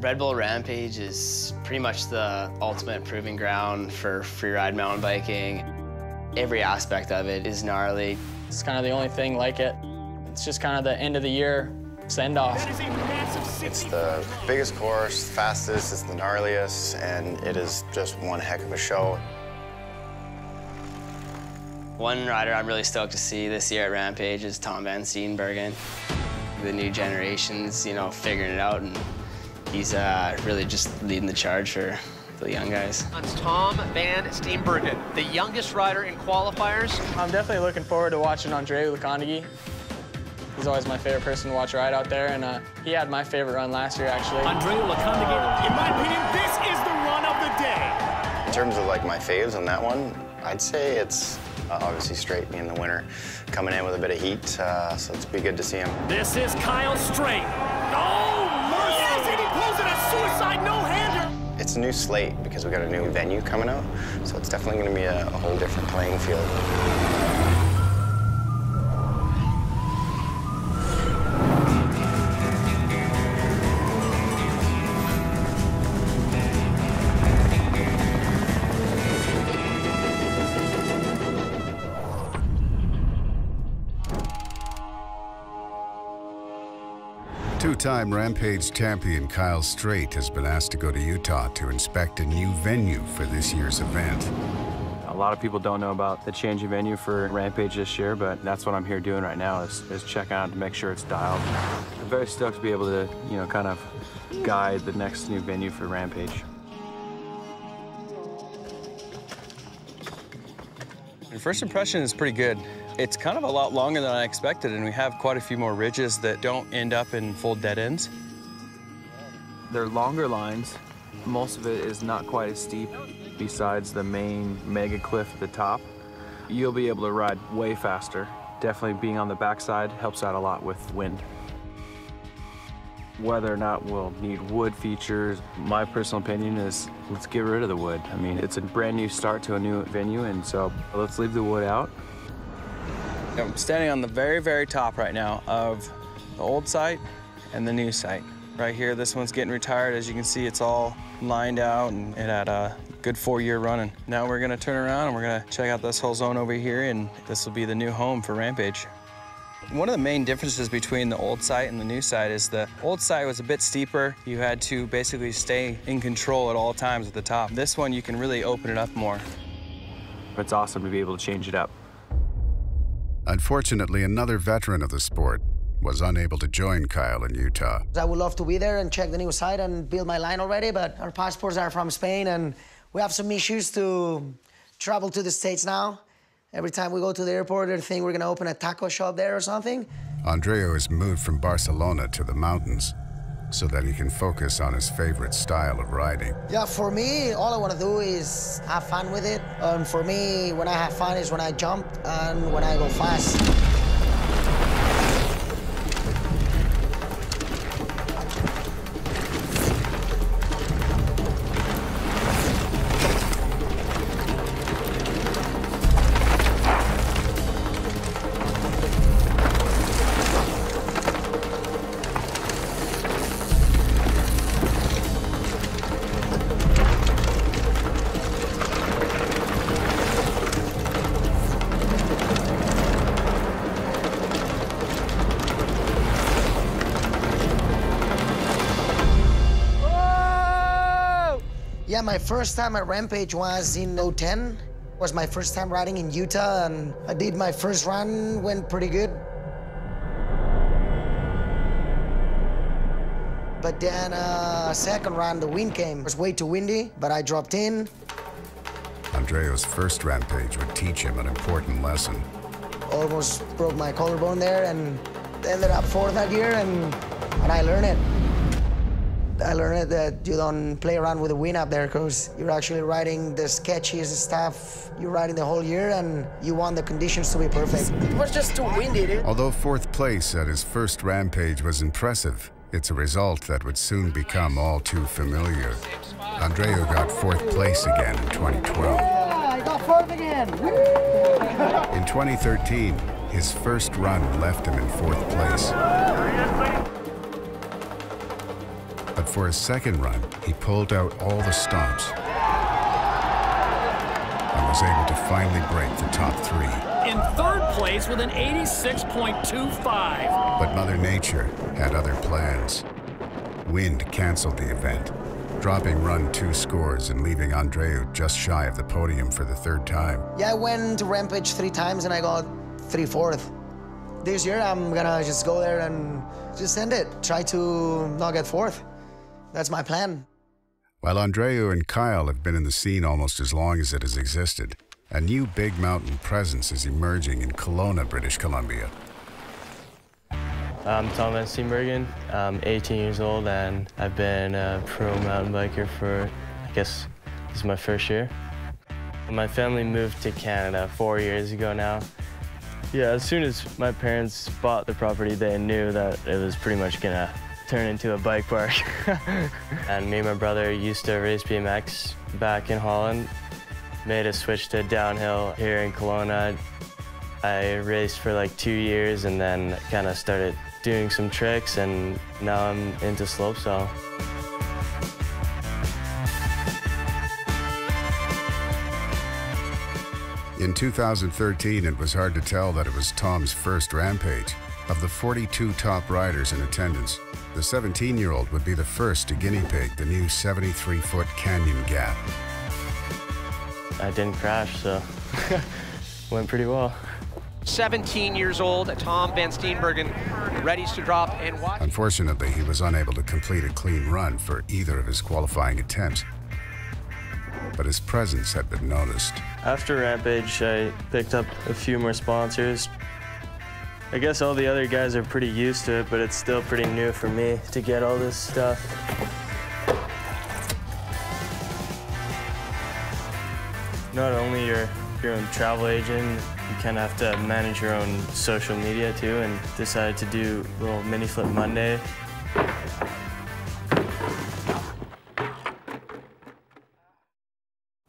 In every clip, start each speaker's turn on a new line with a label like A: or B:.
A: Red Bull Rampage is pretty much the ultimate proving ground for freeride mountain biking. Every aspect of it is gnarly.
B: It's kind of the only thing like it. It's just kind of the end of the year send-off.
C: It's the biggest course, fastest, it's the gnarliest, and it is just one heck of a show.
A: One rider I'm really stoked to see this year at Rampage is Tom Van Steenbergen. The new generation's, figuring it out, and he's really just leading the charge for the young guys.
D: It's Tom Van Steenbergen, the youngest rider in qualifiers.
B: I'm definitely looking forward to watching Andreu Lukandegi. He's always my favorite person to watch ride out there, and he had my favorite run last year, actually.
E: Andreu Lukandegi, in my opinion, this is the run of the day.
C: In terms of my faves on that one, I'd say it's obviously Straight being the winner, coming in with a bit of heat, so it's be good to see him.
E: This is Kyle Straight. Oh, mercy! Yes, and he pulls in a suicide no-hander.
C: It's a new slate because we got a new venue coming out, so it's definitely going to be a whole different playing field.
F: Two-time Rampage champion Kyle Straight has been asked to go to Utah to inspect a new venue for this year's event.
G: A lot of people don't know about the change of venue for Rampage this year, but that's what I'm here doing right now is checking out to make sure it's dialed. I'm very stoked to be able to, kind of guide the next new venue for Rampage. Your first impression is pretty good. It's kind of a lot longer than I expected, and we have quite a few more ridges that don't end up in full dead ends. They're longer lines. Most of it is not quite as steep. Besides the main mega cliff at the top, you'll be able to ride way faster. Definitely being on the backside helps out a lot with wind. Whether or not we'll need wood features, my personal opinion is let's get rid of the wood. I mean, it's a brand new start to a new venue, and so let's leave the wood out. I'm standing on the very, very top right now of the old site and the new site. Right here, this one's getting retired. As you can see, it's all lined out, and it had a good 4-year running. Now we're gonna turn around and we're gonna check out this whole zone over here, and this will be the new home for Rampage. One of the main differences between the old site and the new site is the old site was a bit steeper. You had to basically stay in control at all times at the top. This one, you can really open it up more. It's awesome to be able to change it up.
F: Unfortunately, another veteran of the sport was unable to join Kyle in Utah.
H: I would love to be there and check the new site and build my line already, but our passports are from Spain, and we have some issues to travel to the States now. Every time we go to the airport, they think we're gonna open a taco shop there or something.
F: Andreu has moved from Barcelona to the mountains so that he can focus on his favorite style of riding.
H: Yeah, for me, all I want to do is have fun with it. For me, when I have fun is when I jump and when I go fast. Yeah, my first time at Rampage was in 2010. It was my first time riding in Utah, and I did my first run, went pretty good. But then second run, the wind came. It was way too windy, but I dropped in.
F: Andreu's first Rampage would teach him an important lesson.
H: Almost broke my collarbone there, and ended up fourth that year, and I learned it. I learned that you don't play around with the wind up there, because you're actually riding the sketchiest stuff you're riding the whole year, and you want the conditions to be perfect. It was just too windy, dude.
F: Although fourth place at his first Rampage was impressive, it's a result that would soon become all too familiar. Andreu got fourth place again in 2012.
H: Yeah, I got fourth again.
F: In 2013, his first run left him in fourth place. but for his second run, he pulled out all the stops and was able to finally break the top 3.
E: In third place with an 86.25.
F: But Mother Nature had other plans. Wind canceled the event, dropping run 2 scores and leaving Andreu just shy of the podium for the 3rd time.
H: Yeah, I went to Rampage 3 times and I got 3/4. This year, I'm gonna just go there and just end it. Try to not get 4th. That's my plan.
F: While Andreu and Kyle have been in the scene almost as long as it has existed, a new big mountain presence is emerging in Kelowna, British Columbia.
G: I'm Tom Van Steenbergen. I'm 18 years old and I've been a pro mountain biker for, I guess, this is my 1st year. My family moved to Canada 4 years ago now. Yeah, as soon as my parents bought the property, they knew that it was pretty much gonna turn into a bike park. And me and my brother used to race BMX back in Holland, made a switch to downhill here in Kelowna. I raced for like 2 years and then kind of started doing some tricks, and now I'm into slopestyle.
F: In 2013, it was hard to tell that it was Tom's first Rampage. Of the 42 top riders in attendance, the 17-year-old would be the first to guinea pig the new 73-foot canyon gap.
G: I didn't crash, so went pretty well.
D: 17 years old, Tom Van Steenbergen, ready to drop and watch.
F: Unfortunately, he was unable to complete a clean run for either of his qualifying attempts, but his presence had been noticed.
G: After Rampage, I picked up a few more sponsors. I guess all the other guys are pretty used to it, but it's still pretty new for me to get all this stuff. Not only your own travel agent, you kind of have to manage your own social media too, and decided to do a little mini flip Monday.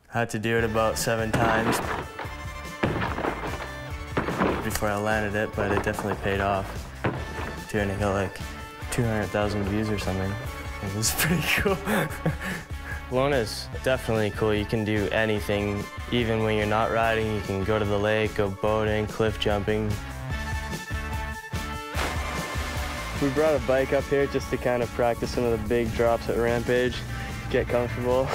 G: Had to do it about 7 times before I landed it, but it definitely paid off. Doing it got like 200,000 views or something. It was pretty cool. Kelowna's definitely cool. You can do anything, even when you're not riding. You can go to the lake, go boating, cliff jumping. We brought a bike up here just to kind of practice some of the big drops at Rampage, get comfortable.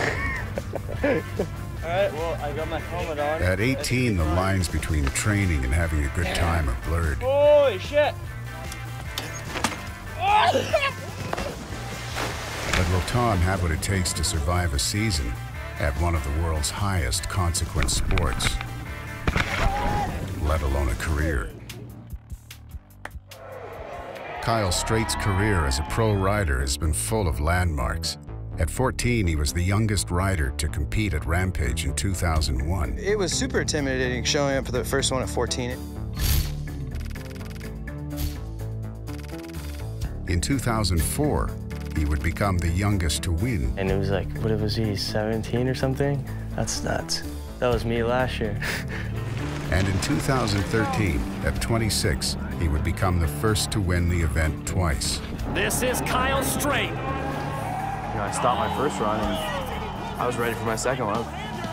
G: All right, well, I got my helmet on.
F: At 18, the lines between training and having a good time are blurred.
E: Holy shit!
F: But will Tom have what it takes to survive a season at one of the world's highest consequence sports, let alone a career? Kyle Straight's career as a pro rider has been full of landmarks. At 14, he was the youngest rider to compete at Rampage in 2001.
I: It was super intimidating showing up for the first one at 14.
F: In 2004, he would become the youngest to win.
G: And it was like, what was he, 17 or something? That's nuts. That was me last year.
F: And in 2013, at 26, he would become the first to win the event twice.
E: This is Kyle Strait.
G: You know, I stopped my first run and I was ready for my second one.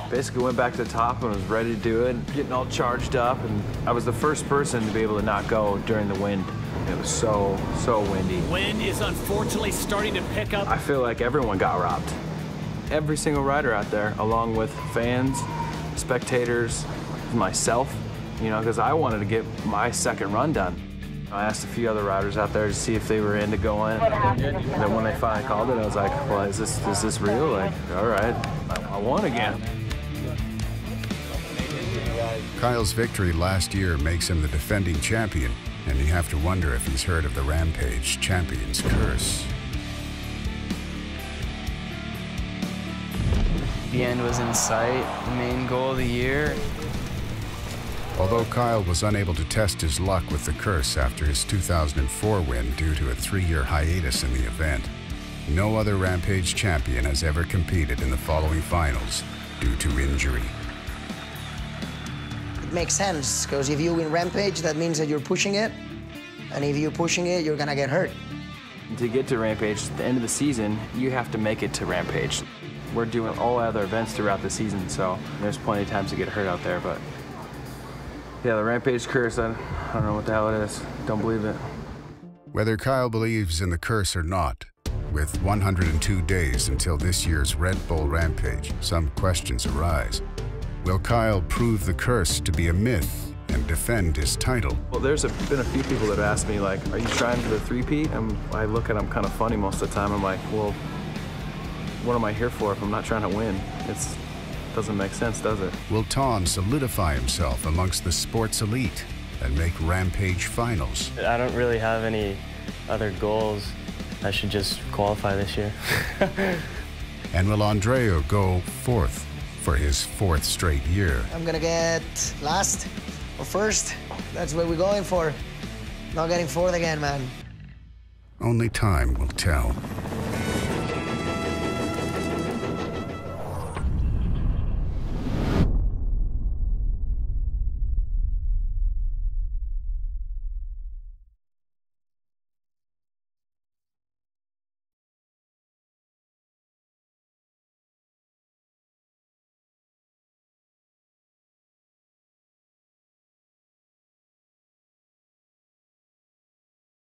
G: Basically went back to the top and was ready to do it, getting all charged up, and I was the first person to be able to not go during the wind. It was so windy.
E: Wind is unfortunately starting to pick up.
G: I feel like everyone got robbed. Every single rider out there, along with fans, spectators, myself, you know, because I wanted to get my second run done. I asked a few other riders out there to see if they were into going. And then when they finally called it, I was like, well, is this real? Like, all right, I won again.
F: Kyle's victory last year makes him the defending champion, and you have to wonder if he's heard of the Rampage Champion's Curse.
A: The end was in sight, the main goal of the year.
F: Although Kyle was unable to test his luck with the curse after his 2004 win due to a 3-year hiatus in the event, no other Rampage champion has ever competed in the following finals due to injury.
H: It makes sense, because if you win Rampage, that means that you're pushing it, and if you're pushing it, you're gonna get hurt.
G: To get to Rampage, at the end of the season, you have to make it to Rampage. We're doing all other events throughout the season, so there's plenty of times to get hurt out there, but yeah, the Rampage curse, I don't know what the hell it is. Don't believe it.
F: Whether Kyle believes in the curse or not, with 102 days until this year's Red Bull Rampage, some questions arise. Will Kyle prove the curse to be a myth and defend his title?
G: Well, there's been a few people that have asked me, like, are you trying for the three-peat? And I look at them kind of funny most of the time. I'm like, well, what am I here for if I'm not trying to win? It doesn't make sense, does it?
F: Will Tom solidify himself amongst the sports elite and make Rampage finals?
J: I don't really have any other goals. I should just qualify this year.
F: And will Andreu go fourth for his fourth straight year?
H: I'm gonna get last or first. That's what we're going for. Not getting fourth again, man.
F: Only time will tell.